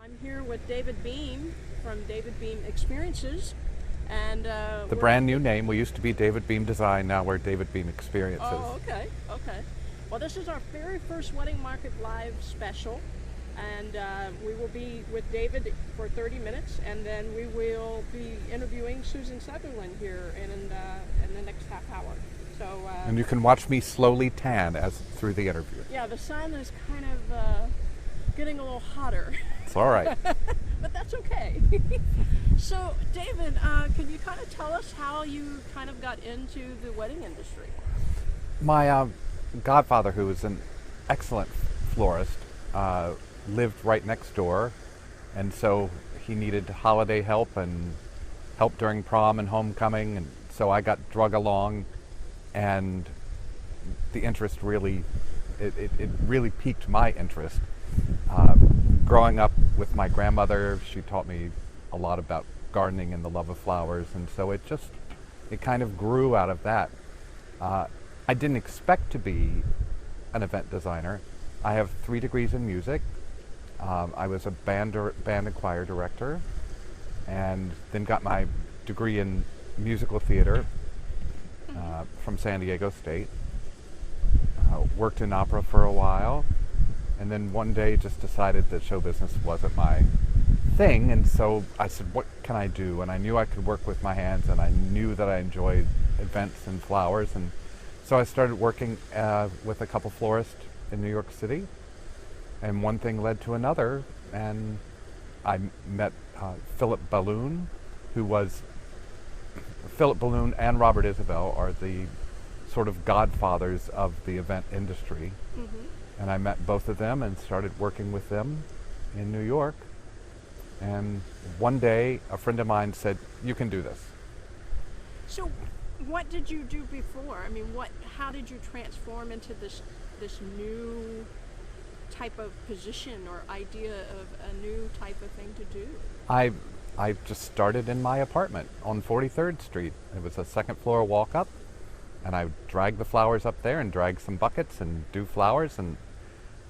I'm here with David Beahm from David Beahm Experiences, and The brand new name. We used to be David Beam Design. Now we're David Beam Experiences. Oh, okay, okay. Well, this is our very first Wedding Market Live special, and we will be with David for 30 minutes, and then we will be interviewing Susan Sutherland here in the next half hour. So. And you can watch me slowly tan as through the interview. Yeah, the sun is kind of getting a little hotter. It's all right. But that's okay. So, David, can you kind of tell us how you kind of got into the wedding industry? My godfather, who was an excellent florist, lived right next door, and so he needed holiday help and help during prom and homecoming, and so I got drug along, and the interest really, it really piqued my interest. Growing up with my grandmother, she taught me a lot about gardening and the love of flowers, and so it kind of grew out of that. I didn't expect to be an event designer. I have 3 degrees in music. I was a band and choir director, and then got my degree in musical theater from San Diego State. Worked in opera for a while, and then one day just decided that show business wasn't my thing, and so I said, what can I do? And I knew I could work with my hands, and I knew that I enjoyed events and flowers, and so I started working with a couple florists in New York City, and one thing led to another, and I met Philip Balloon, Philip Balloon and Robert Isabel are the sort of godfathers of the event industry. Mm-hmm. And I met both of them and started working with them in New York. And one day, a friend of mine said, "You can do this." So, what did you do before? I mean, how did you transform into this new type of position or idea of a new type of thing to do? I just started in my apartment on 43rd Street. It was a second floor walk up, and I would drag the flowers up there and drag some buckets and do flowers, and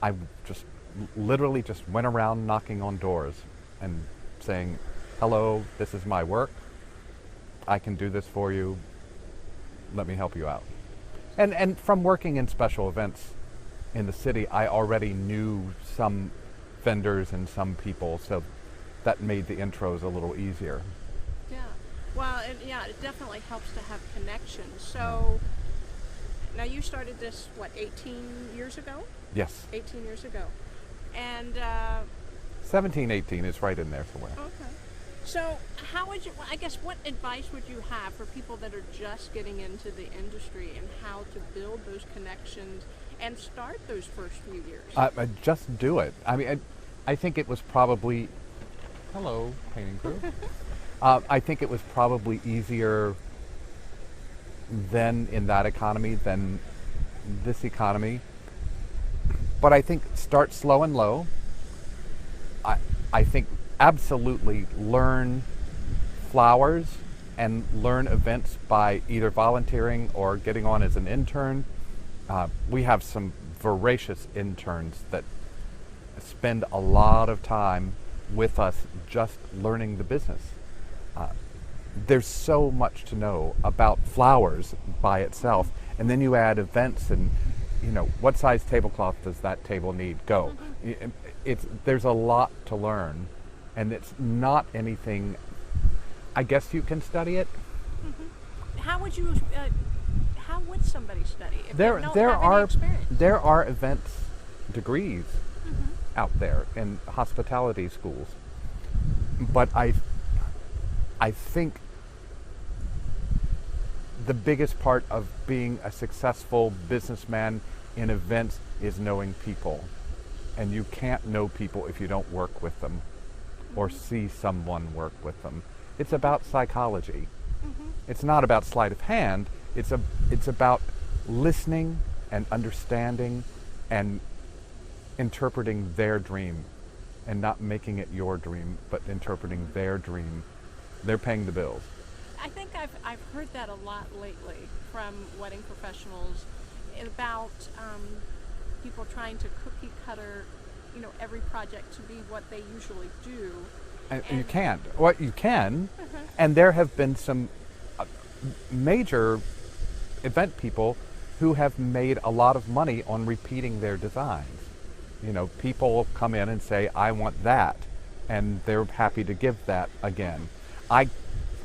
I just literally just went around knocking on doors and saying, "Hello, this is my work. I can do this for you. Let me help you out." And from working in special events in the city, I already knew some vendors and some people, so that made the intros a little easier. Yeah. Well, it definitely helps to have connections. So, now you started this, 18 years ago? Yes. 18 years ago. And, 17, 18 is right in there somewhere. okay. So, I guess, what advice would you have for people that are just getting into the industry and how to build those connections and start those first few years? Just do it. I mean, I think it was probably, hello, painting crew. I think it was probably easier then in that economy than this economy. But I think start slow and low. I think absolutely learn flowers and learn events by either volunteering or getting on as an intern. We have some voracious interns that spend a lot of time with us just learning the business. There's so much to know about flowers by itself, and then you add events and what size tablecloth does that table need? Go. There's a lot to learn, and it's not anything. I guess you can study it. Mm-hmm. How would somebody study if they don't have any experience? There are events degrees Mm-hmm. out there in hospitality schools, but I think the biggest part of being a successful businessman in events is knowing people. And you can't know people if you don't work with them or see someone work with them. It's about psychology. Mm-hmm. It's not about sleight of hand. It's about listening and understanding and interpreting their dream and not making it your dream, but interpreting their dream. They're paying the bills. I think I've heard that a lot lately from wedding professionals about people trying to cookie cutter every project to be what they usually do. And you can't. Well, you can, and there have been some major event people who have made a lot of money on repeating their designs. People come in and say, I want that, and they're happy to give that again.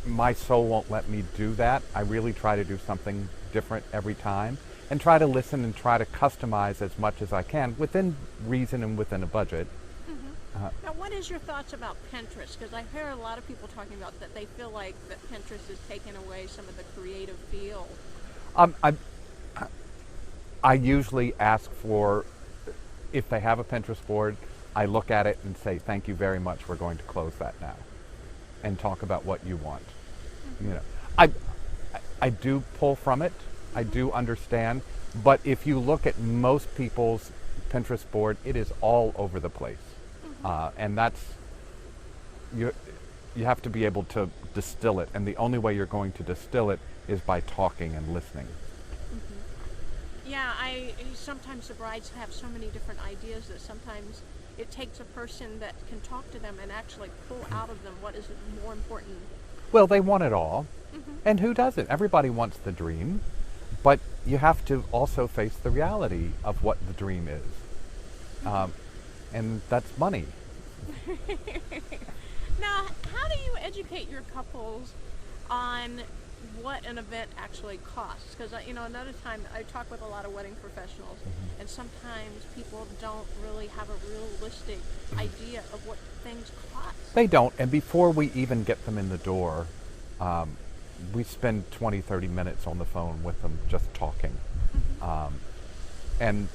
My soul won't let me do that. I really try to do something different every time and try to listen and try to customize as much as I can within reason and within a budget. Now, what is your thoughts about Pinterest? Because I hear a lot of people talking about that they feel like that Pinterest has taken away some of the creative feel. I usually ask for, if they have a Pinterest board, I look at it and say, thank you very much, we're going to close that now and talk about what you want. I do pull from it, I do understand, but if you look at most people's Pinterest board, it is all over the place. And that's, you have to be able to distill it, and the only way you're going to distill it is by talking and listening. Yeah, sometimes the brides have so many different ideas that sometimes it takes a person that can talk to them and actually pull out of them what is more important. Well, they want it all, and who doesn't? Everybody wants the dream, but you have to also face the reality of what the dream is, and that's money. Now, how do you educate your couples on what an event actually costs? Because another time I talk with a lot of wedding professionals, and sometimes people don't really have a realistic idea of what things cost. They don't, and before we even get them in the door, we spend 20-30 minutes on the phone with them just talking, and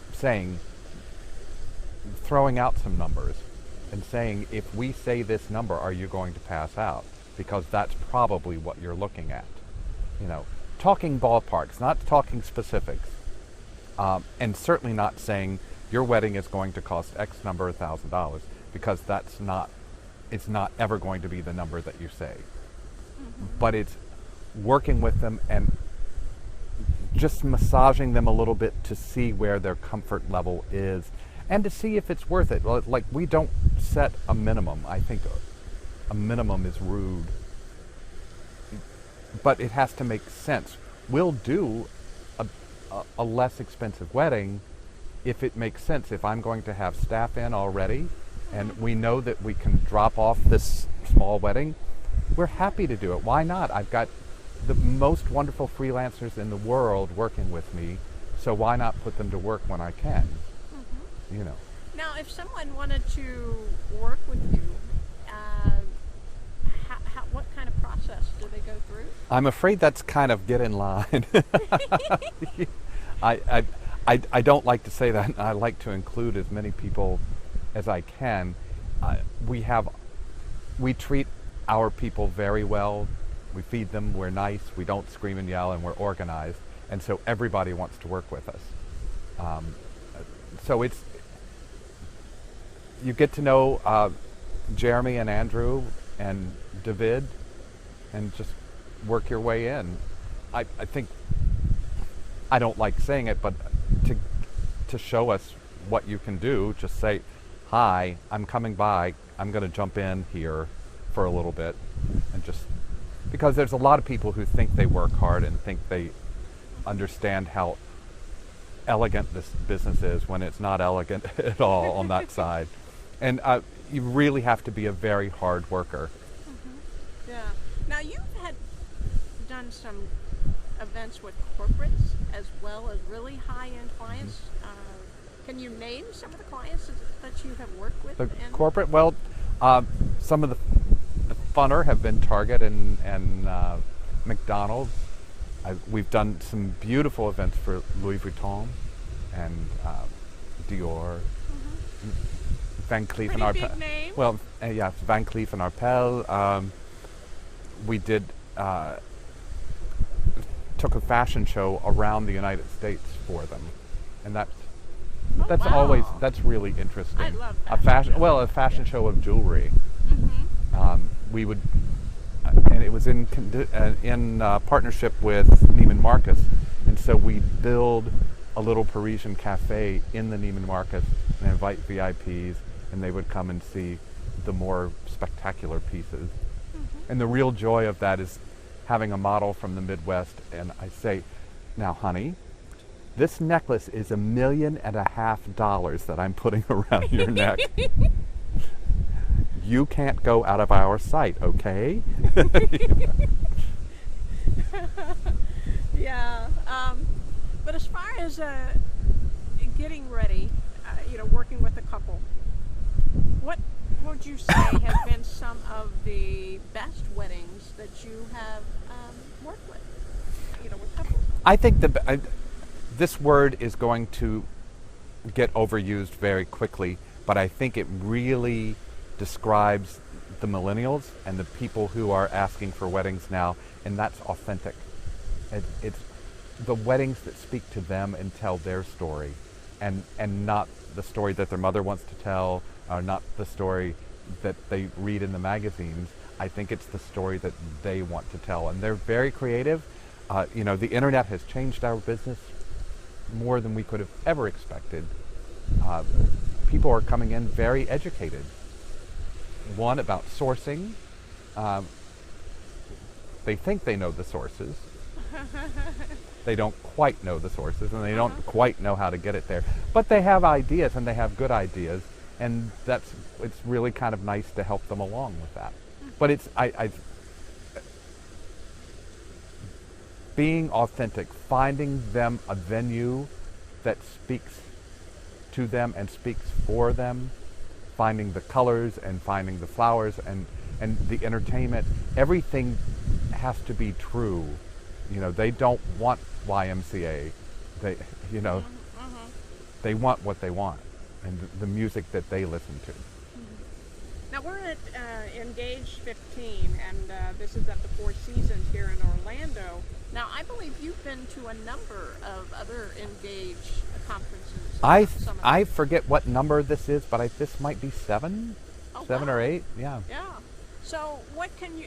throwing out some numbers and saying, if we say this number, are you going to pass out? Because that's probably what you're looking at. Talking ballparks, not talking specifics, and certainly not saying your wedding is going to cost X number of $1,000, because it's not ever going to be the number that you say. But it's working with them and just massaging them a little bit to see where their comfort level is and to see if it's worth it. Like, we don't set a minimum. I think a minimum is rude, but it has to make sense. We'll do a less expensive wedding if it makes sense. If I'm going to have staff in already and we know that we can drop off this small wedding, we're happy to do it. Why not? I've got the most wonderful freelancers in the world working with me, so why not put them to work when I can? Now, if someone wanted to work with you, what kind of process do they go through? I'm afraid that's kind of get in line. I don't like to say that. I like to include as many people as I can. We treat our people very well. We feed them, we're nice, we don't scream and yell, and we're organized. And so everybody wants to work with us. So you get to know Jeremy and Andrew and David, and just work your way in. I think, I don't like saying it, but to show us what you can do, just say, hi, I'm coming by, I'm going to jump in here for a little bit, and just, because there's a lot of people who think they work hard and think they understand how elegant this business is, when it's not elegant at all on that side. And you really have to be a very hard worker. Yeah. Now, you've done some events with corporates as well as really high-end clients. Can you name some of the clients that you have worked with? The corporate, well, some of the funner have been Target and McDonald's. We've done some beautiful events for Louis Vuitton and Dior. Van Cleef and Arpels. Well, yeah, Van Cleef and Arpels. We did took a fashion show around the United States for them, and that's always really interesting. I love a fashion show of jewelry. We would, and it was in partnership with Neiman Marcus, and so we build a little Parisian cafe in the Neiman Marcus and invite VIPs, and they would come and see the more spectacular pieces. And the real joy of that is having a model from the Midwest, and I say, now honey, this necklace is $1.5 million that I'm putting around your neck. You can't go out of our sight, okay? Yeah. But as far as getting ready, working with a couple, what would you say has been some of the best weddings that you have worked with? With couples. I think this word is going to get overused very quickly, but I think it really describes the millennials and the people who are asking for weddings now, and that's authentic. It's the weddings that speak to them and tell their story, and not the story that their mother wants to tell, or not the story that they read in the magazines. I think it's the story that they want to tell, and they're very creative. The internet has changed our business more than we could have ever expected. People are coming in very educated. One, about sourcing. They think they know the sources. They don't quite know the sources, and they don't quite know how to get it there. But they have ideas, and they have good ideas, and it's really kind of nice to help them along with that. But it's being authentic, finding them a venue that speaks to them and speaks for them, finding the colors and finding the flowers and the entertainment. Everything has to be true. They don't want YMCA. They want what they want, and the music that they listen to. Now we're at Engage 15, and this is at the Four Seasons here in Orlando. Now I believe you've been to a number of other Engage conferences. I forget what number this is, but this might be 7 or 8. Yeah. Yeah. So what can you?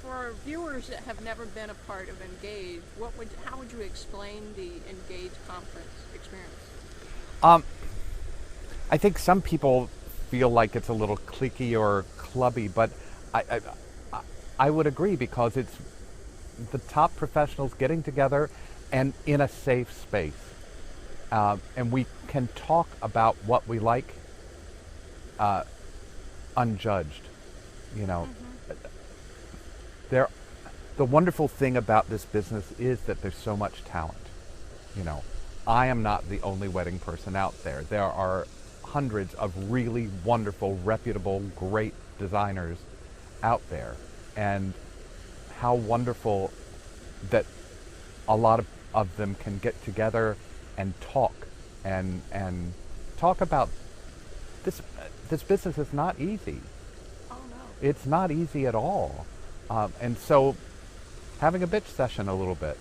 For viewers that have never been a part of Engage, how would you explain the Engage conference experience? I think some people feel like it's a little cliquey or clubby, but I would agree, because it's the top professionals getting together and in a safe space, and we can talk about what we like unjudged. The wonderful thing about this business is that there's so much talent. I am not the only wedding person out there. There are hundreds of really wonderful, reputable, great designers out there. And how wonderful that a lot of them can get together and talk about this. This business is not easy. Oh no. It's not easy at all. And so having a bitch session a little bit,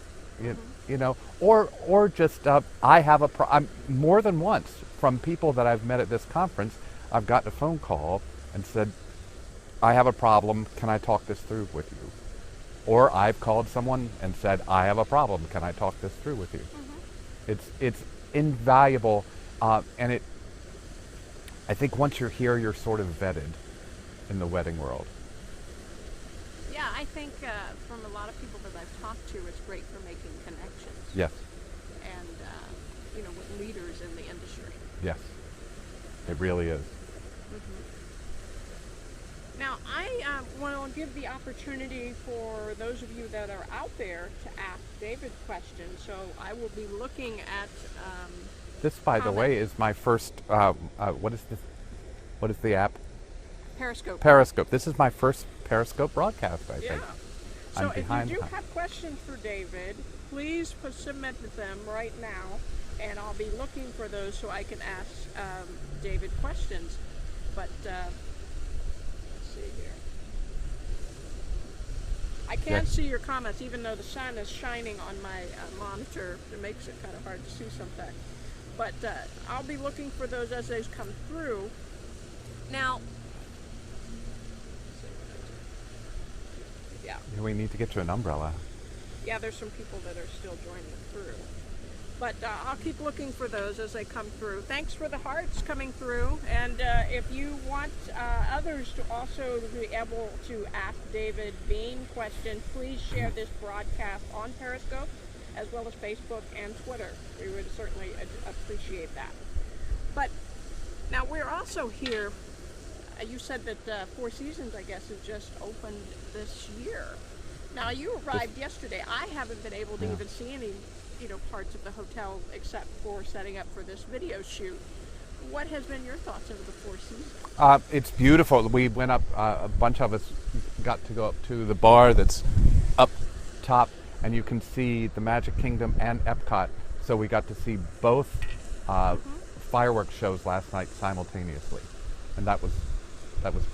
or just I have more than once from people that I've met at this conference, I've gotten a phone call and said, I have a problem, can I talk this through with you? Or I've called someone and said, I have a problem, can I talk this through with you? It's invaluable, and I think once you're here, you're sort of vetted in the wedding world. Yeah, I think from a lot of people that I've talked to, it's great for making connections. Yes. And, with leaders in the industry. Yes, it really is. Now, I want to give the opportunity for those of you that are out there to ask David questions. So I will be looking at this, by the way, is my first, what is this? What is the app? Periscope. This is my first Periscope broadcast, I think. So if you do have questions for David, please submit them right now, and I'll be looking for those so I can ask David questions. But let's see here. I can't see your comments, even though the sun is shining on my monitor. It makes it kind of hard to see sometimes. But I'll be looking for those as they come through. Now, yeah. We need to get you an umbrella. Yeah, there's some people that are still joining through. But I'll keep looking for those as they come through. Thanks for the hearts coming through. And if you want others to also be able to ask David Beahm questions, please share this broadcast on Periscope as well as Facebook and Twitter. We would certainly appreciate that. But now we're also here. You said that Four Seasons, I guess, has just opened this year. Now you arrived yesterday. I haven't been able to even see any parts of the hotel except for setting up for this video shoot. What has been your thoughts over the Four Seasons? It's beautiful. We went up, a bunch of us got to go up to the bar that's up top, and you can see the Magic Kingdom and Epcot. So we got to see both fireworks shows last night simultaneously, and that was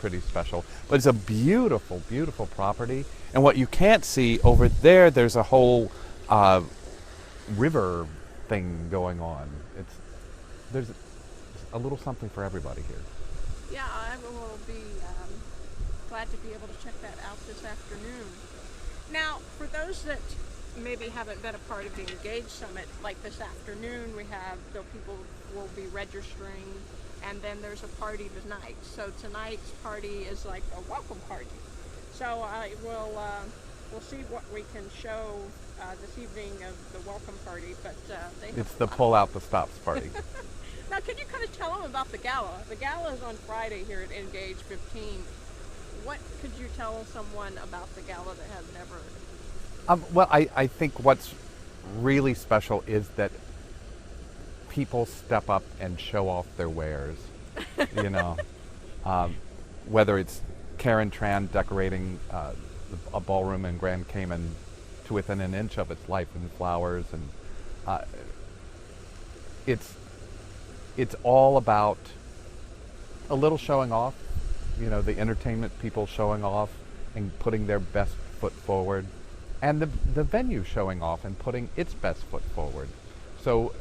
pretty special. But it's a beautiful, beautiful property. And what you can't see over there, there's a whole river thing going on. There's a little something for everybody here. Yeah, I will be glad to be able to check that out this afternoon. Now, for those that maybe haven't been a part of the Engage Summit, like this afternoon, people will be registering, and then there's a party tonight. So tonight's party is like a welcome party. So we'll see what we can show this evening of the welcome party, but it's the pull out the stops party. Now, can you kind of tell them about the gala? The gala is on Friday here at Engage 15. What could you tell someone about the gala that has never? Well, I think what's really special is that people step up and show off their wares. Whether it's Karen Tran decorating a ballroom in Grand Cayman to within an inch of its life in flowers, and it's all about a little showing off, the entertainment people showing off and putting their best foot forward, and the venue showing off and putting its best foot forward. So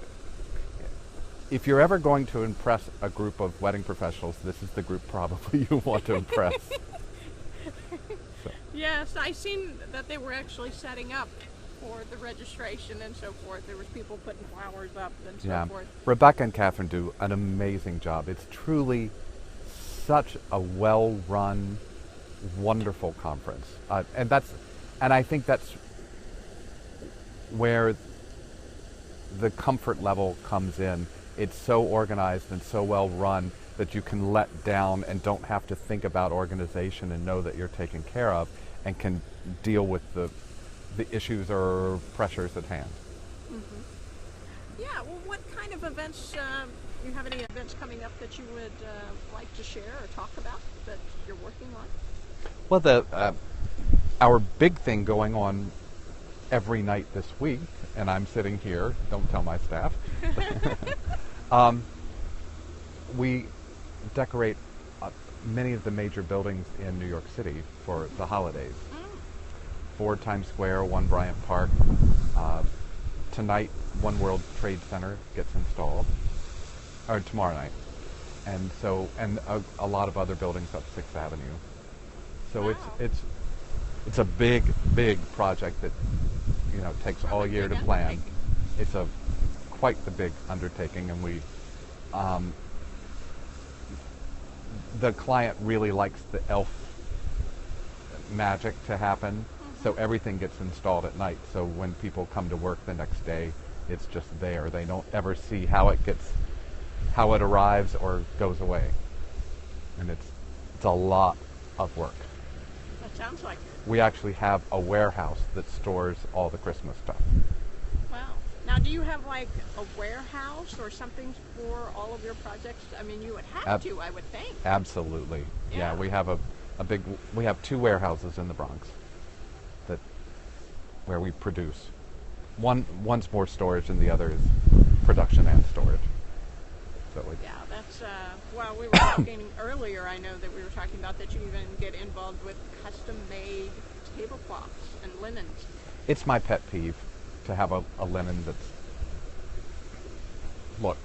if you're ever going to impress a group of wedding professionals, this is the group probably you want to impress. So. Yes, I seen that they were actually setting up for the registration and so forth. There was people putting flowers up and so forth. Rebecca and Catherine do an amazing job. It's truly such a well-run, wonderful conference, and I think that's where the comfort level comes in. It's so organized and so well run that you can let down and don't have to think about organization and know that you're taken care of and can deal with the issues or pressures at hand. Mm-hmm. Yeah, well, what kind of events, you have any events coming up that you would like to share or talk about that you're working on? Well, our big thing going on every night this week, and I'm sitting here, don't tell my staff, we decorate many of the major buildings in New York City for the holidays. 4 Times Square, 1 Bryant Park. Tonight, 1 World Trade Center gets installed, or tomorrow night, and a lot of other buildings up 6th Avenue. So wow. it's a big project that takes all year to plan. It's quite the big undertaking, and we the client really likes the elf magic to happen, so everything gets installed at night. So when people come to work the next day, it's just there. They don't ever see how it arrives or goes away, and it's a lot of work. That sounds like it. We actually have a warehouse that stores all the Christmas stuff. Wow. Now, do you have like a warehouse or something for all of your projects? I mean, you would have to, I would think. Absolutely. Yeah, we have we have 2 warehouses in the Bronx where we produce. One's more storage and the other is production and storage. So yeah, that's, well, we were talking earlier, I know that we were talking about that you even get involved with custom-made tablecloths and linens. It's my pet peeve to have a linen that's... Look,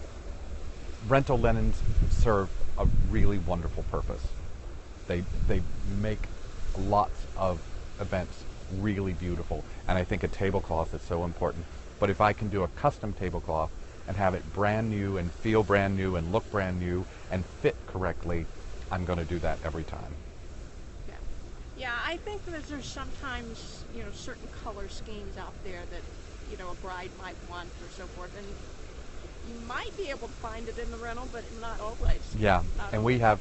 rental linens serve a really wonderful purpose. They make lots of events really beautiful, and I think a tablecloth is so important. But if I can do a custom tablecloth and have it brand new and feel brand new and look brand new and fit correctly, I'm going to do that every time. Yeah. Yeah, I think that there's sometimes, certain color schemes out there that, a bride might want or so forth. And you might be able to find it in the rental, but not always. Yeah, Not and always. we have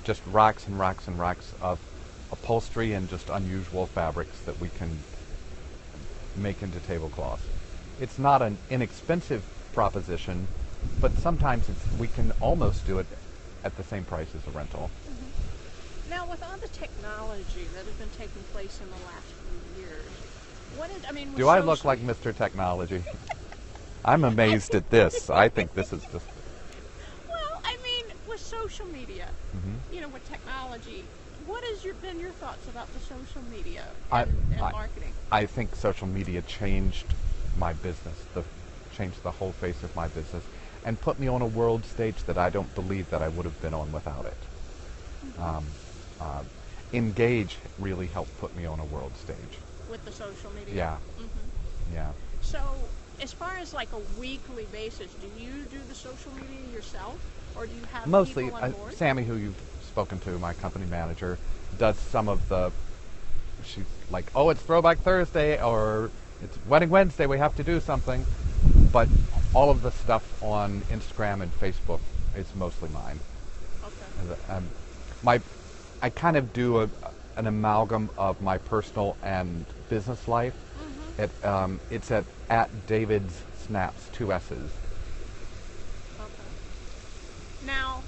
just racks and racks and racks of upholstery and just unusual fabrics that we can make into tablecloths. It's not an inexpensive proposition, but sometimes we can almost do it at the same price as a rental. Now, with all the technology that has been taking place in the last few years, with Do I look social- like Mr. Technology? I'm amazed at this. I think this is just... Well, with social media, with technology, what has been your thoughts about the social media and marketing? I think social media changed my business, changed the whole face of my business, and put me on a world stage that I don't believe that I would have been on without it. Engage really helped put me on a world stage. With the social media? Yeah. Yeah. So, as far as like a weekly basis, do you do the social media yourself, or do you have Mostly, people on board? Sammy, who you've spoken to, my company manager, does some of the... She's like, oh, it's Throwback Thursday, or it's Wedding Wednesday, we have to do something. But all of the stuff on Instagram and Facebook is mostly mine. Okay. I kind of do an amalgam of my personal and business life. It's at David's Snaps, 2 S's. Okay. Now,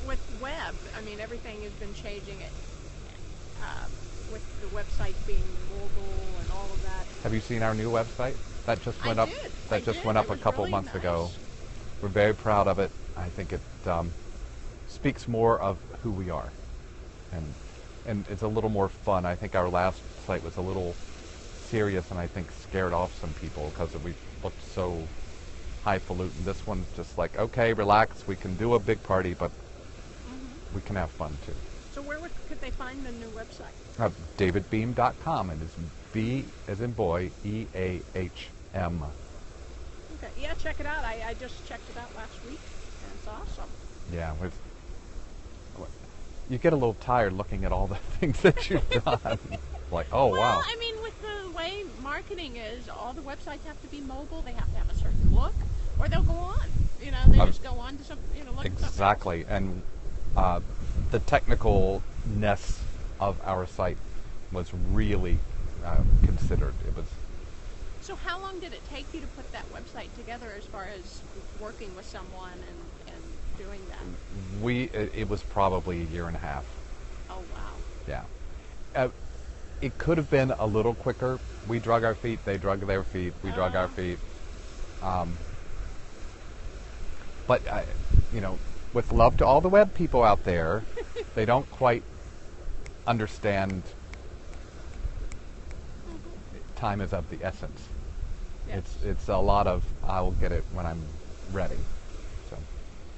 with web, everything has been changing. With the website being mobile and all of that. Have you seen our new website? That just went I up. did. That I just did. went up It a was couple really months ago. nice. We're very proud of it. I think it speaks more of who we are, and it's a little more fun. I think our last site was a little serious, and I think scared off some people because we looked so highfalutin. This one's just like, okay, relax. We can do a big party, but we can have fun too. So where could they find the new website? DavidBeahm.com, and it's B as in boy, EAHM. Okay, yeah, check it out. I just checked it out last week, and it's awesome. Yeah, you get a little tired looking at all the things that you've done. Like, oh wow. With the way marketing is, all the websites have to be mobile. They have to have a certain look, or they'll go on. They just go on to some, look at something else. Exactly, and the technicalness of our site was really considered. It was. So how long did it take you to put that website together as far as working with someone and doing that? It was probably a year and a half. Oh, wow. Yeah. It could have been a little quicker. We drug our feet, they drug their feet, we drug our feet. But, with love to all the web people out there, they don't quite understand time is of the essence. Yes. It's a lot of, I will get it when I'm ready. So.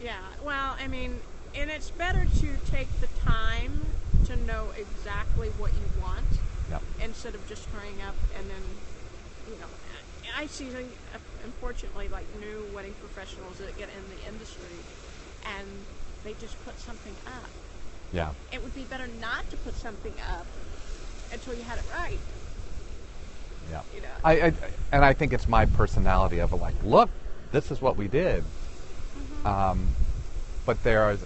Yeah, well, and it's better to take the time to know exactly what you want instead of just hurrying up and then, I see, unfortunately, like new wedding professionals that get in the industry and they just put something up. Yeah. It would be better not to put something up until you had it right. Yeah. I think it's my personality of like, look, this is what we did. But there is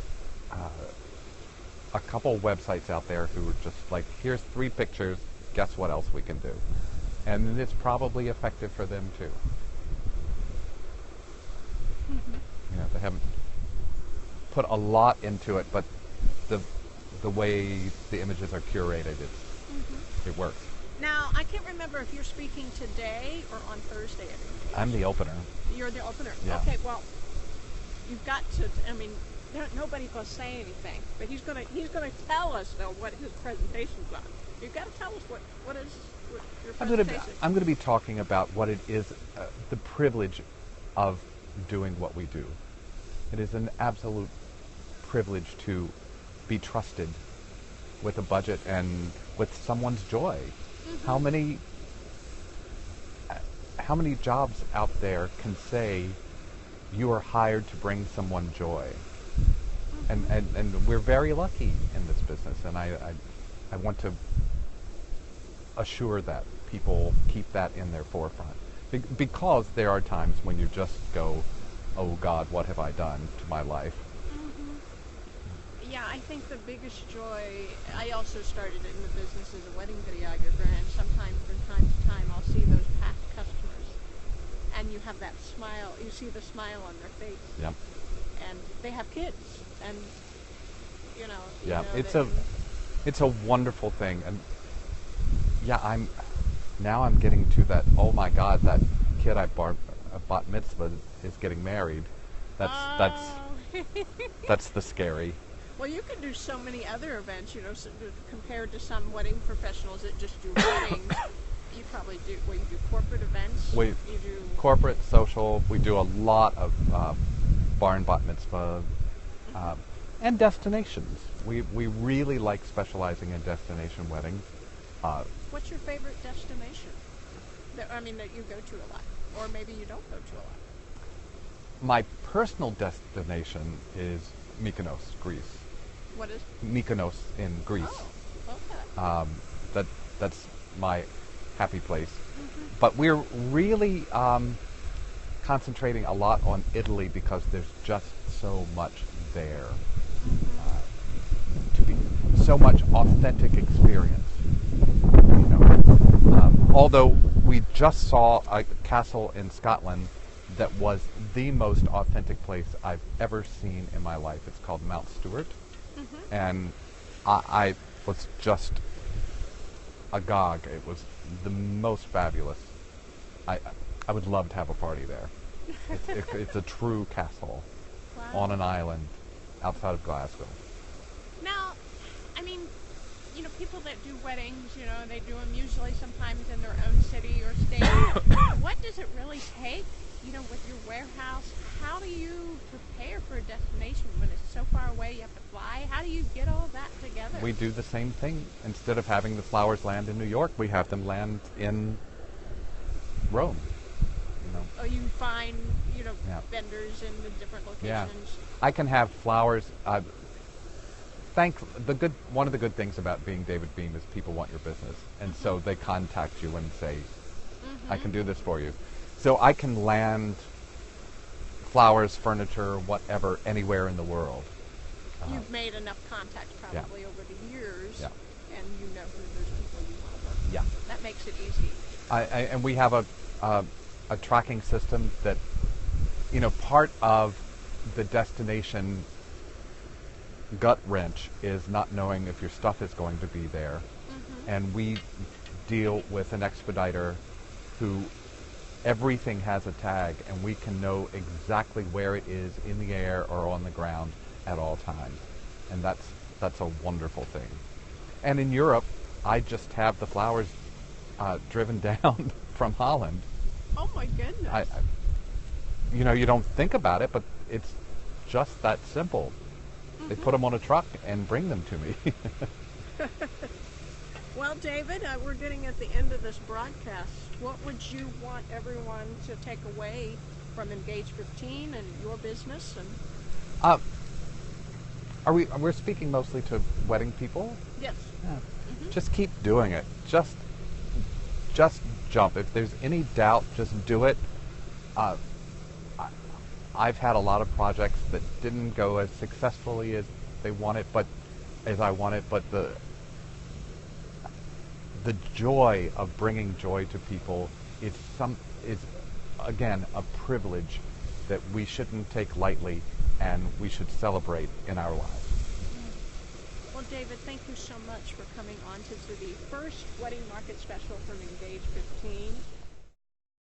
a couple websites out there who are just like, here's 3 pictures, guess what else we can do? And it's probably effective for them too. They haven't put a lot into it, but the way the images are curated, it works. Now, I can't remember if you're speaking today or on Thursday. I'm the opener. You're the opener. Yeah. Okay, well, you've got to. Nobody's going to say anything, but he's going to tell us though what his presentation's on. You've got to tell us what your presentation. I'm going to be talking about what it is, the privilege of doing what we do. It is an absolute privilege to be trusted with a budget and with someone's joy. How many how many jobs out there can say you are hired to bring someone joy? And we're very lucky in this business, and I want to assure that people keep that in their forefront. Because there are times when you just go, oh God, what have I done to my life? Yeah, I think the biggest joy, I also started in the business as a wedding videographer, and sometimes from time to time I'll see those past customers, and you have that smile, you see the smile on their face. Yep. And they have kids, and Yeah, that- it's a wonderful thing, and yeah, I'm getting to that. Oh my God, that kid I bat mitzvah is getting married. That's that's the scary. Well, you can do so many other events, compared to some wedding professionals that just do weddings. You probably do. Well, you do corporate events. We You do. corporate, social. We do a lot of bar and bat mitzvah and destinations. We really like specializing in destination weddings. What's your favorite destination? That you go to a lot, or maybe you don't go to a lot. My personal destination is Mykonos, Greece. What is? Mykonos in Greece. Oh, okay. That's my happy place. But we're really concentrating a lot on Italy because there's just so much there. To be so much authentic experience. Although we just saw a castle in Scotland that was the most authentic place I've ever seen in my life. It's called Mount Stewart. And I was just agog. It was the most fabulous. I would love to have a party there. It's a true castle on an island outside of Glasgow. Now, people that do weddings, they do them usually sometimes in their own city or state. What does it really take, with your warehouse? How do you prepare for a destination when it's so far away you have to fly? How do you get all that together? We do the same thing. Instead of having the flowers land in New York, we have them land in Rome. Oh, you find, Yeah. vendors in the different locations. Yeah. I can have flowers. One of the good things about being David Beahm is people want your business, and so they contact you and say, "I can do this for you." So I can land flowers, furniture, whatever, anywhere in the world. You've made enough contacts probably over the years, Yeah. and you know who those people you want to work with. Yeah. That makes it easy. And we have a tracking system that, part of the destination gut wrench is not knowing if your stuff is going to be there. And we deal with an expediter who everything has a tag, and we can know exactly where it is in the air or on the ground at all times. And that's a wonderful thing. And in Europe, I just have the flowers driven down from Holland. Oh my goodness. You don't think about it, but it's just that simple. They put them on a truck and bring them to me. Well, David, we're getting at the end of this broadcast. What would you want everyone to take away from Engage 15 and your business? And We're speaking mostly to wedding people? yes. Yeah. Just keep doing it. Just jump. If there's any doubt, just do it. I've had a lot of projects that didn't go as successfully as I wanted, but the joy of bringing joy to people is again a privilege that we shouldn't take lightly, and we should celebrate in our lives. Well, David, thank you so much for coming on to the first wedding market special from Engage 15.